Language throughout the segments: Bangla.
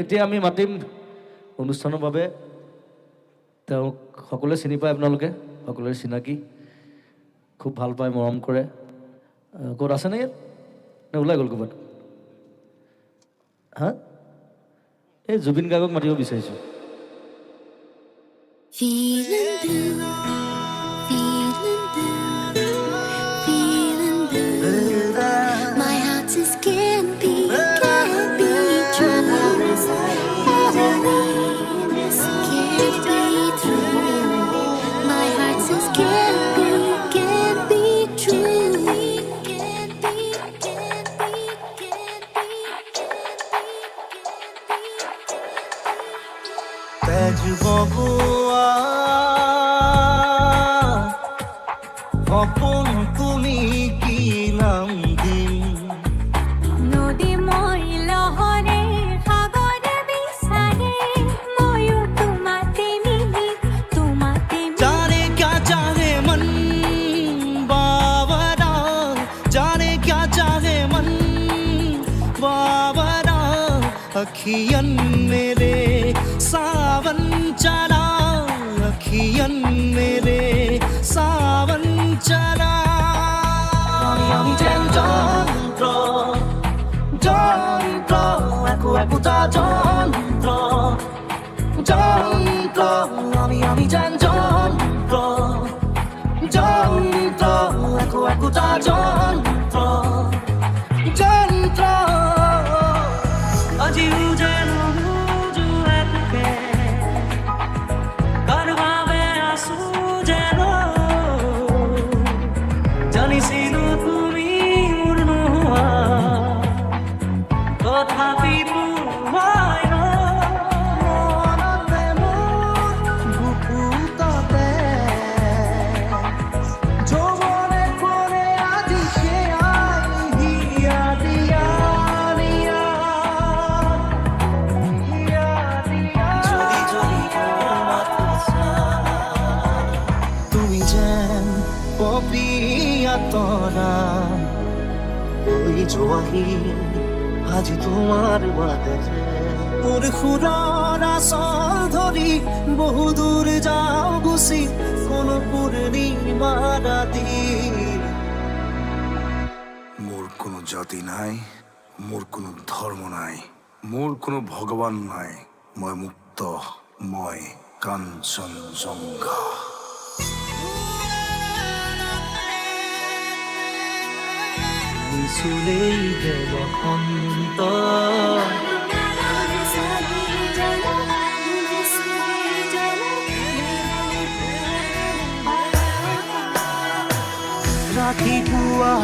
এতিয়া আমি মাতিম অনুষ্ঠানৰ বাবে তেওঁক সকলোৱে চিনি পায়, আপোনালোকে সকলোৰে চিনাকি, খুব ভাল পায়, মৰম কৰে। ক'ত আছেনে ইয়াত নে ওলাই গ'ল ক'ৰবাত? হা, এই জুবিন গাৰ্গক মাতিব বিচাৰিছোঁ। Feeling blue, feeling blue, feeling blue. My heart just can't be true. Can't be true. My heart just can't be true. তেজ বগুয়া অপন তুমি কি নাম দিম নদী মই লহৰে সাগৰে বিচাৰে ময়ো তোমাতে মিলি जाने क्या चाहे मन बावरा जाने क्या चाहे मन बावरा अखियन मेरे सावन चला अखियन मेरे सावन चला যন্ত্র যন্ত্র একু একুটা যন্ত্র যন্ত্র আমি যন্ত্র যন্ত্র একু একুটা যন্ত্র যন্ত্র আজি যেন বুঝু একে কারবাবে আসু যেন জানিছিলো তুমি মোৰ নোহোৱা তথাপি তোমায় মনতে মোৰ বুকুততে যৌৱনে কৰে আজি সেয়াই দিয়া দিয়া দিয়া দিয়া দিয়া যদি যদি তোমাক তুমি যেন পপিয়া তৰা ওই জোয়াহি আজি তোমার বাদে তোর খুরার আসল ধরি বহু দূর যাও গুছি কোন পূর্ণিমা রাতি মোর কোনো জাতি নাই, মোর কোনো ধর্ম নাই, মোর কোনো ভগবান নাই, মই মুক্ত, মই কাঞ্চনজঙ্ঘা। চুলেই দেব অন্ত ৰাতিপুৱা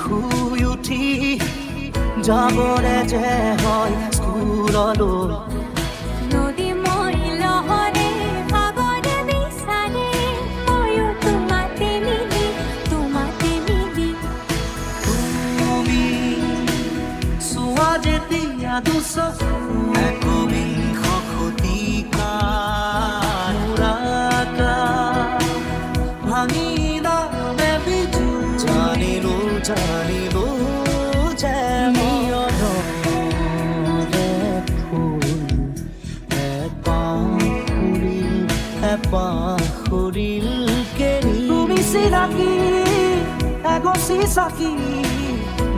শুই উঠি যাবৰে যে হয় স্কুললৈ নদী মই লহৰে সাগৰে বিচাৰে ময়ো তোমাতে মিলি তুমি চোৱা যেতিয়া দুচকু একবিংশ শতিকাৰ ভাঙি নামে বিজু জানিলো জানিলো যে নিয়ৰে ফুল এপাহ ফুৰিল কেৰি তুমি চিনাকি এগছি চাকি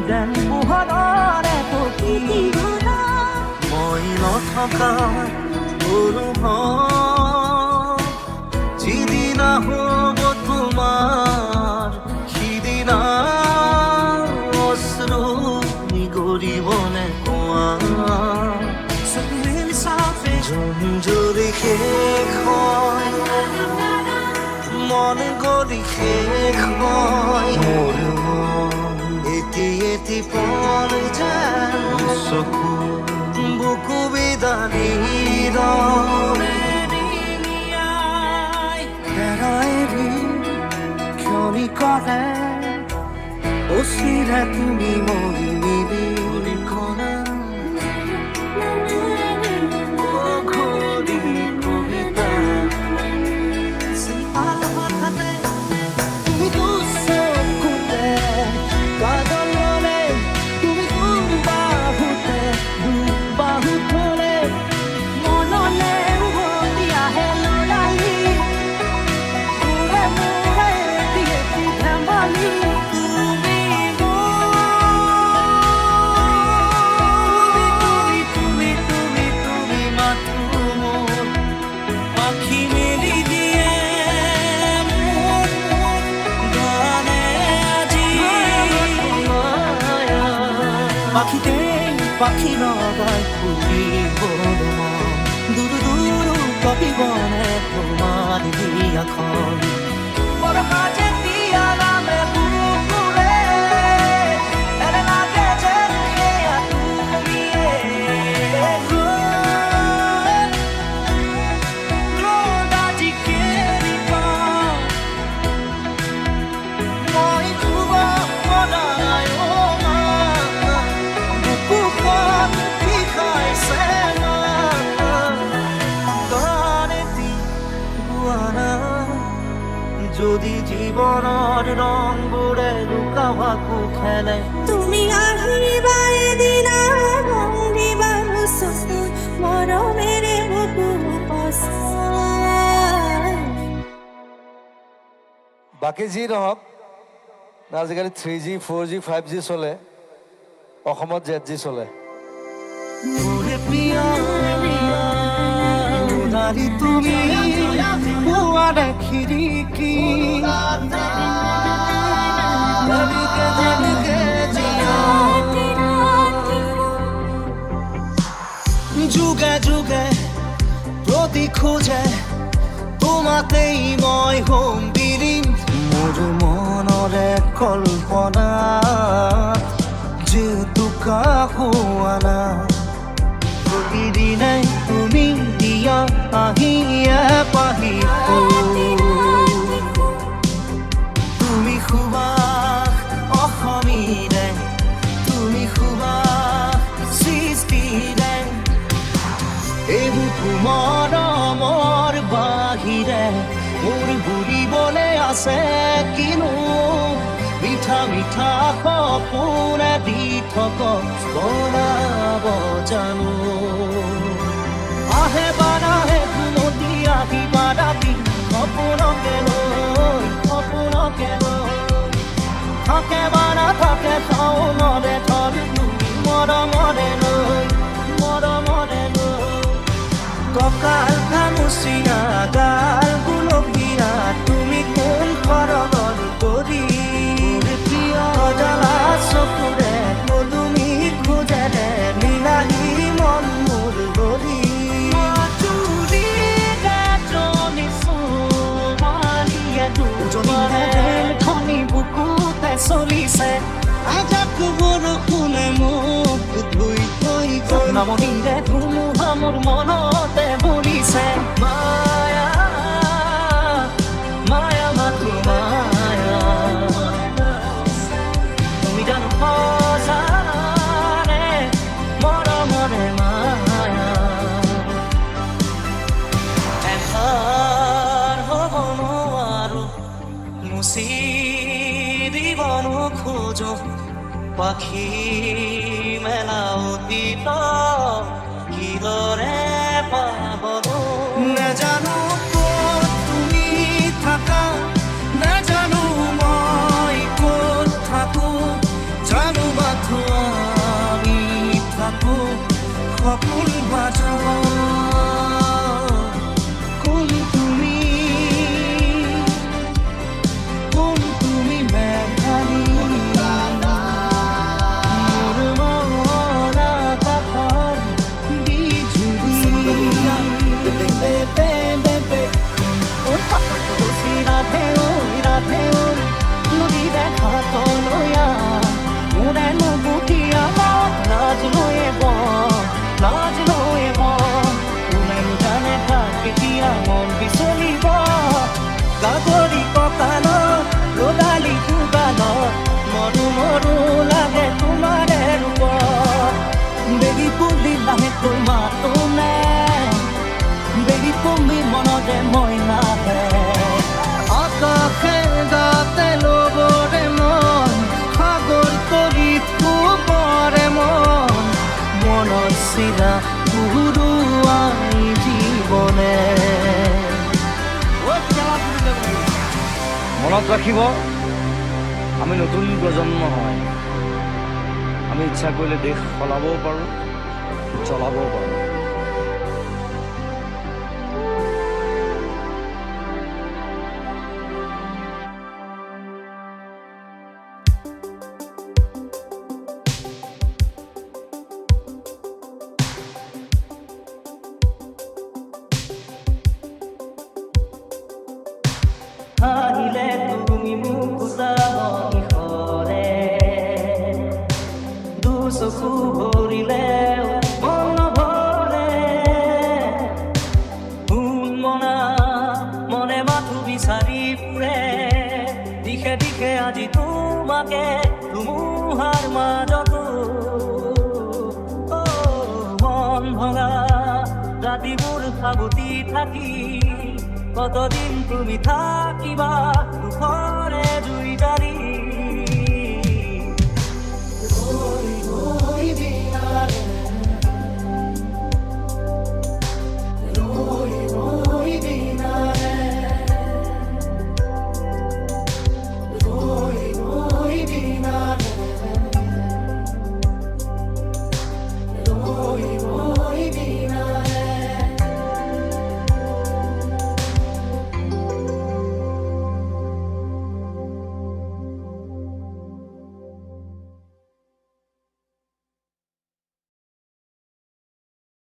যেন পোহৰৰে পতি মই নথকা যিদিনা হ'ব তোমাৰ সিদিনা অশ্ৰু নিগৰিবনে কোৱা যদি শেষ হয় মন গলি শেষ হয় মোৰ এটি পল যেন চকু বুকু বিদানি ক্ষণি কৰে অচিৰে তুমি মৰি নিবি তুমি পাখিতে পাখি লগাই ফুলিব দূর দূর কপিবনে তোমার দিয়াখন বড় কাজে দিয়া নামে পুকুরে এরে লাগে যে খেয়া তুমি লোদাজি কেরিবা মই খুব মনায় ও মা বুকুখন বিষাইছে না গানেতি গুৱানা যদি জীৱনৰ ৰংবোৰে লুকাৱাকো খেলে তুমি আহিবা এদিনা ভঙ্গিবা মুচুকু মৰমেৰে বুকু পচাই বাকী যি নহওক আজিকালি 3G 4G 5G চলে অসমত ZG চলে মোৰে প্ৰিয় উদাৰি তুমি পুৱাৰ খিৰিকী ধৰিকে ধৰিকে জিয়া যুগে যুগে প্ৰতি খোজে তোমাতেই মই হোম বিৰিম মোৰ মনৰে কল্পনা যেহেতু কাকো আনা প্ৰতিদিনাই তুমি দিয়া আহিয়ে পাহিব তুমি সুবাস অসমীৰে তুমি সুবাস সৃষ্টিৰে এইবোৰ মৰমৰ বাহিৰে মোৰ বুলিবলৈ আছে কিনো মিঠা মিঠা সপোনে দি থক বনাব জানো আহে বানাহে নদী আহিবা ৰাতি সপোনকে লৈ থাকে বা নাথাকে শাওনৰে থৰ তুমি মৰমৰে লৈ কঁকাল খামুচিয়া গাল গুলপীয়া তুমি কোন কৰণৰ কৰি প্ৰিয় জ্বালা চকুৰে পদুমি খোজেৰে নীলাহী মন মোৰ গৰি বুকুতে চলিছে আজাকো বৰষুণে মোক ধুই থৈ গৈ নামনিৰে ধুমুহা মোৰ মনতে বলিছে মায়া মায়া মাথো মায়া তুমি জানো সঁচাৰে মৰমৰে মায়া এবাৰ হ'ব নোৱাৰো মুচি দিব নোখোজো পাখি মেলা অতীত কিদৰে পাবনো নাজানো ক'ত তুমি থাকা নাজানো মই ক'ত থাকো জানো মাথো আমি থাকো সপোন মাজত কোন তুমি মেঘালী মোৰ মন আকাশৰ বিজুলী ৰাধে নদী দেখা তলয়া মোৰে নুবুটিয়া লাজ লৈব কোনেনো জানে তাক কেতিয়া মন বিচলিব গাগৰি কঁকালত ৰ'দালি কোবালত মৰু লাগে তোমাৰে ৰূপ বেগী পুলি লাহেকৈ মাতো নে বেগী তুমি মনতে মই নাহে আকাশে গাতে ল'বৰে মন সাগৰ তলিত কোবৰে মন মনত চিৰা ঘূৰুৱাই জীৱনে মনত ৰাখিব আমি নতুন প্ৰজন্ম হয় আমি ইচ্ছা কৰিলে দেশ সলাবও পাৰোঁ চলাবও পাৰোঁ চকু ভৰিলেও মন নভৰে কোন মনা মনে মাথো বিচাৰি ফুৰে দিশে দিশে আজি তোমাকে ধুমুহাৰ মাজতো মন ভঙা ৰাতিবোৰ সাবতি থাকি কতদিন তুমি থাকিবা দুখৰ